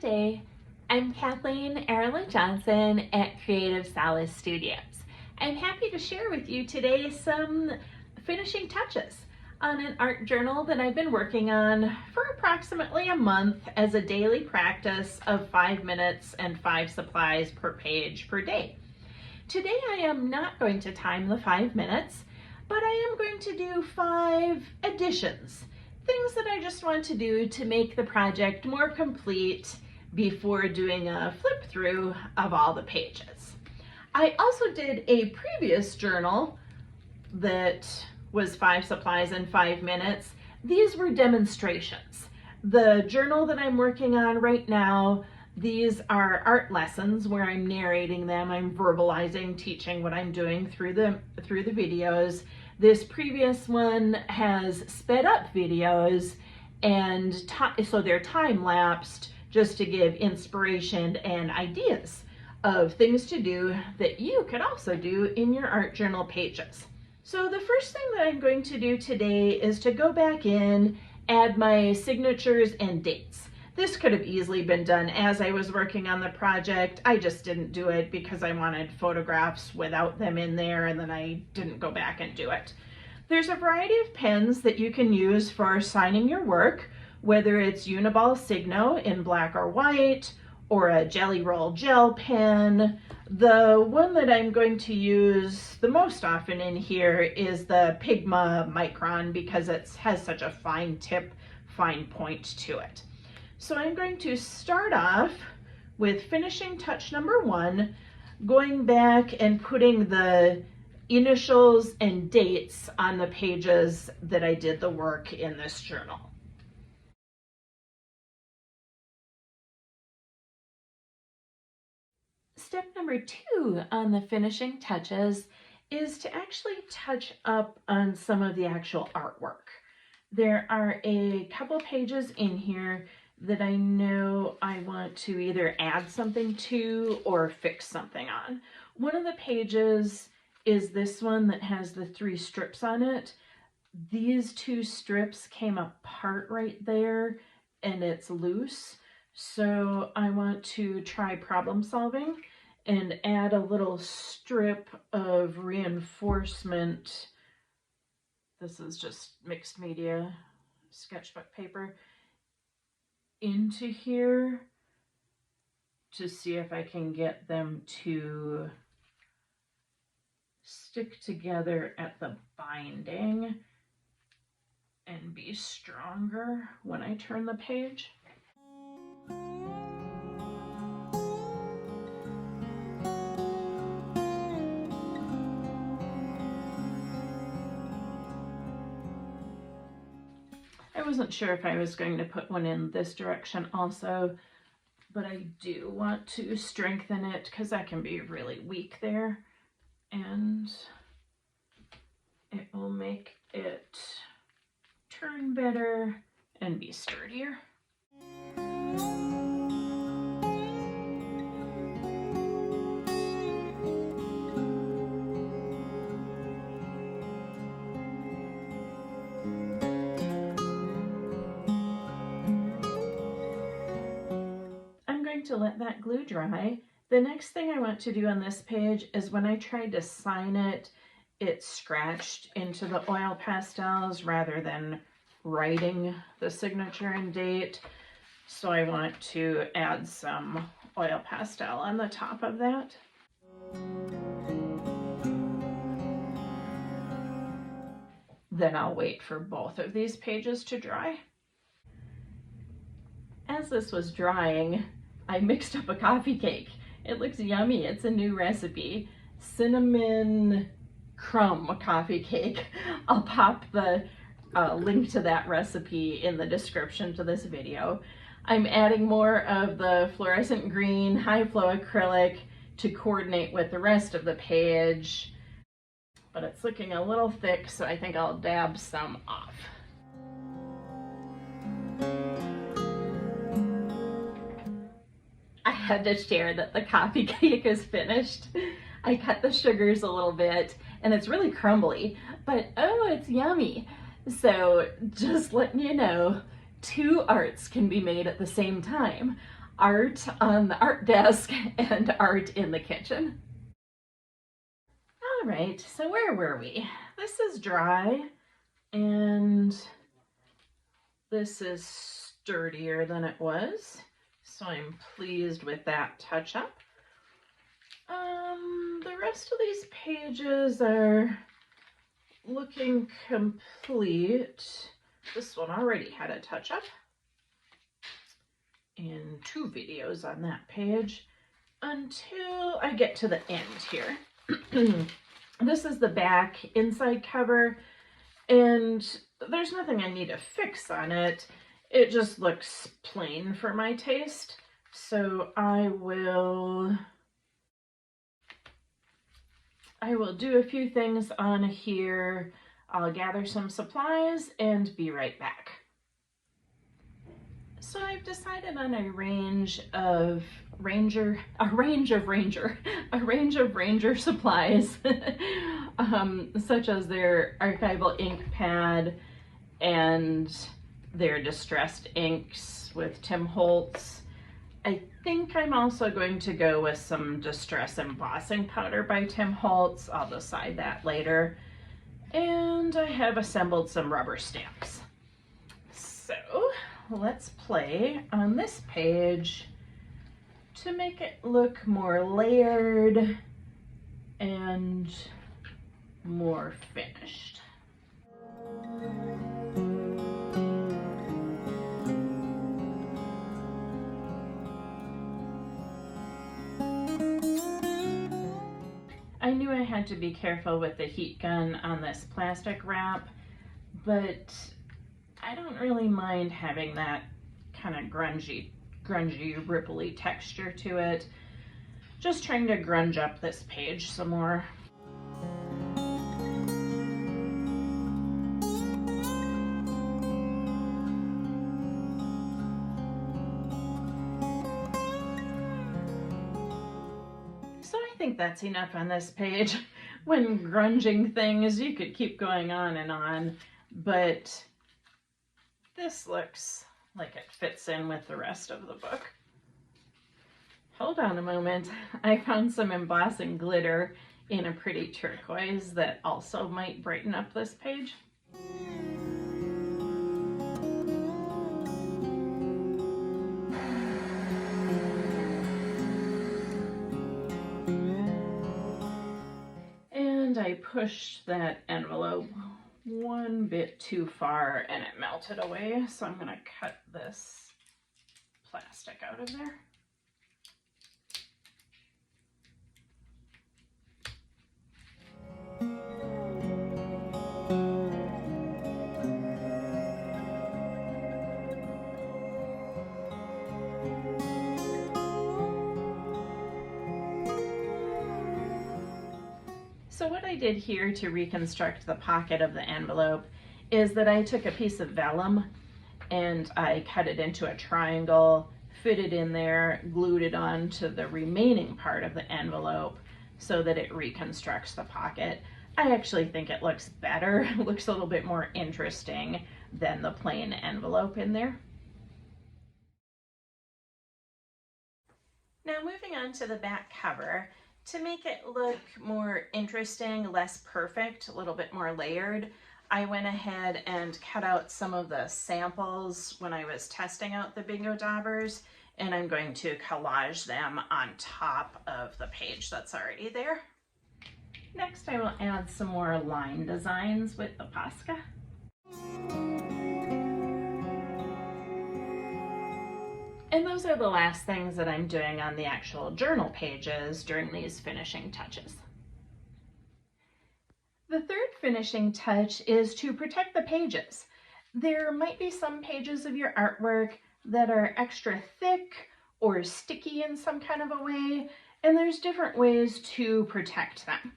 day. I'm Kathleen Arola-Johnson at Creative Solace Studios. I'm happy to share with you today some finishing touches on an art journal that I've been working on for approximately a month as a daily practice of 5 minutes and 5 supplies per page per day. Today I am not going to time the 5 minutes, but I am going to do 5 additions, things that I just want to do to make the project more complete before doing a flip through of all the pages. I also did a previous journal that was 5 supplies in 5 minutes. These were demonstrations. The journal that I'm working on right now, these are art lessons where I'm narrating them, I'm verbalizing, teaching what I'm doing through the videos. This previous one has sped up videos, and so they're time-lapsed just to give inspiration and ideas of things to do that you could also do in your art journal pages. So the first thing that I'm going to do today is to go back in, add my signatures and dates. This could have easily been done as I was working on the project. I just didn't do it because I wanted photographs without them in there, and then I didn't go back and do it. There's a variety of pens that you can use for signing your work, whether it's Uniball Signo in black or white, or a Jelly Roll gel pen. The one that I'm going to use the most often in here is the Pigma Micron because it has such a fine tip, fine point to it. So I'm going to start off with finishing touch number 1, going back and putting the initials and dates on the pages that I did the work in this journal. Step number 2 on the finishing touches is to actually touch up on some of the actual artwork. There are a couple pages in here that I know I want to either add something to or fix something on. One of the pages is this one that has the 3 strips on it. These 2 strips came apart right there and it's loose. So I want to try problem solving and add a little strip of reinforcement. This is just mixed media sketchbook paper into here to see if I can get them to stick together at the binding and be stronger when I turn the page. I wasn't sure if I was going to put one in this direction also, but I do want to strengthen it because that can be really weak there, and it will make it turn better and be sturdier. To let that glue dry. The next thing I want to do on this page is when I tried to sign it, it scratched into the oil pastels rather than writing the signature and date. So I want to add some oil pastel on the top of that. Then I'll wait for both of these pages to dry. As this was drying, I mixed up a coffee cake. It looks yummy. It's a new recipe. Cinnamon crumb coffee cake. I'll pop the link to that recipe in the description to this video. I'm adding more of the fluorescent green high flow acrylic to coordinate with the rest of the page, but it's looking a little thick, so I think I'll dab some off. I had to share that the coffee cake is finished. I cut the sugars a little bit and it's really crumbly, but oh, it's yummy. So just letting you know, 2 arts can be made at the same time. art on the art desk and art in the kitchen. All right, so where were we? This is dry and this is sturdier than it was, so I'm pleased with that touch up. The rest of these pages are looking complete. This one already had a touch up and 2 videos on that page until I get to the end here. This is the back inside cover, and there's nothing I need to fix on it. It just looks plain for my taste. So I will do a few things on here. I'll gather some supplies and be right back. So I've decided on a range of Ranger supplies, such as their archival ink pad and their distressed inks with Tim Holtz. I think I'm also going to go with some distress embossing powder by Tim Holtz. I'll decide that later. And I have assembled some rubber stamps. So let's play on this page to make it look more layered and more finished. I knew I had to be careful with the heat gun on this plastic wrap, but I don't really mind having that kind of grungy, ripply texture to it. Just trying to grunge up this page some more. So I think that's enough on this page. When grunging things, you could keep going on, but this looks like it fits in with the rest of the book. Hold on a moment. I found some embossing glitter in a pretty turquoise that also might brighten up this page. And I pushed that envelope one bit too far and it melted away, so I'm going to cut this plastic out of there. So what I did here to reconstruct the pocket of the envelope is that I took a piece of vellum and I cut it into a triangle, fit it in there, glued it on to the remaining part of the envelope so that it reconstructs the pocket. I actually think it looks better. It looks a little bit more interesting than the plain envelope in there. Now moving on to the back cover, to make it look more interesting, less perfect, a little bit more layered, I went ahead and cut out some of the samples when I was testing out the bingo daubers, and I'm going to collage them on top of the page that's already there. Next, I will add some more line designs with the Posca. And those are the last things that I'm doing on the actual journal pages during these finishing touches. The third finishing touch is to protect the pages. There might be some pages of your artwork that are extra thick or sticky in some kind of a way, and there's different ways to protect them.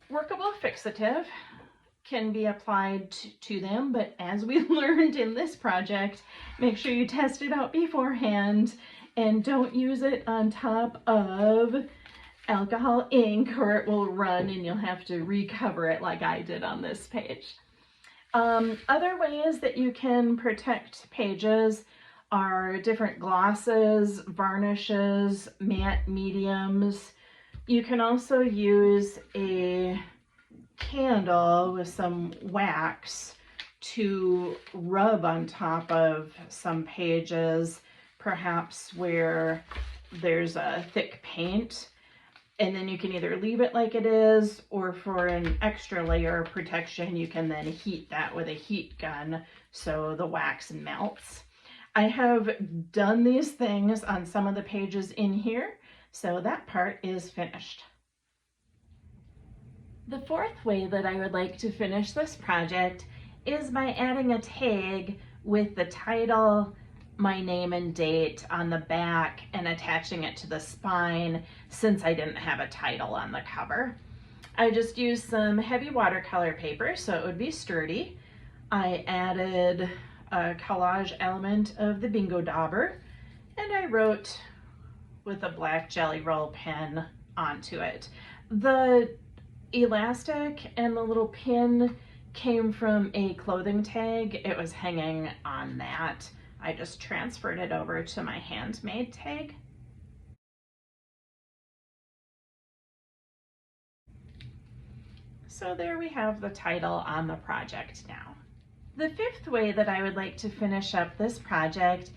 Workable fixative can be applied to them, but as we learned in this project, make sure you test it out beforehand and don't use it on top of alcohol ink or it will run and you'll have to recover it like I did on this page. Other ways that you can protect pages are different glosses, varnishes, matte mediums. You can also use a candle with some wax to rub on top of some pages, perhaps where there's a thick paint, and then you can either leave it like it is, or for an extra layer of protection, you can then heat that with a heat gun so the wax melts. I have done these things on some of the pages in here, so that part is finished. The fourth way that I would like to finish this project is by adding a tag with the title, my name and date on the back, and attaching it to the spine since I didn't have a title on the cover. I just used some heavy watercolor paper so it would be sturdy. I added a collage element of the bingo dauber, and I wrote with a black jelly roll pen onto it. The elastic and the little pin came from a clothing tag. It was hanging on that. I just transferred it over to my handmade tag. So there we have the title on the project now. The fifth way that I would like to finish up this project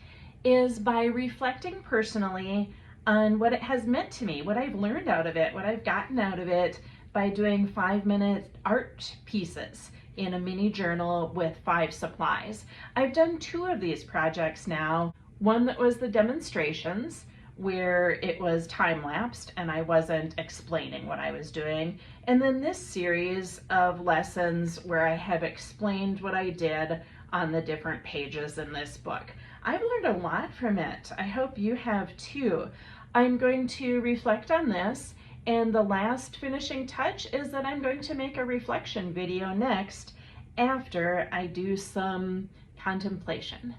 is by reflecting personally on what it has meant to me, what I've learned out of it, what I've gotten out of it by doing 5-minute art pieces in a mini journal with 5 supplies. I've done 2 of these projects now. One that was the demonstrations, where it was time-lapsed and I wasn't explaining what I was doing. And then this series of lessons where I have explained what I did on the different pages in this book. I've learned a lot from it. I hope you have too. I'm going to reflect on this, and the last finishing touch is that I'm going to make a reflection video next after I do some contemplation.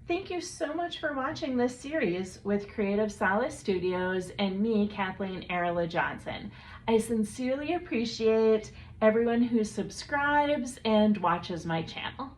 Thank you so much for watching this series with Creative Solace Studios and me, Kathleen Arola-Johnson. I sincerely appreciate everyone who subscribes and watches my channel.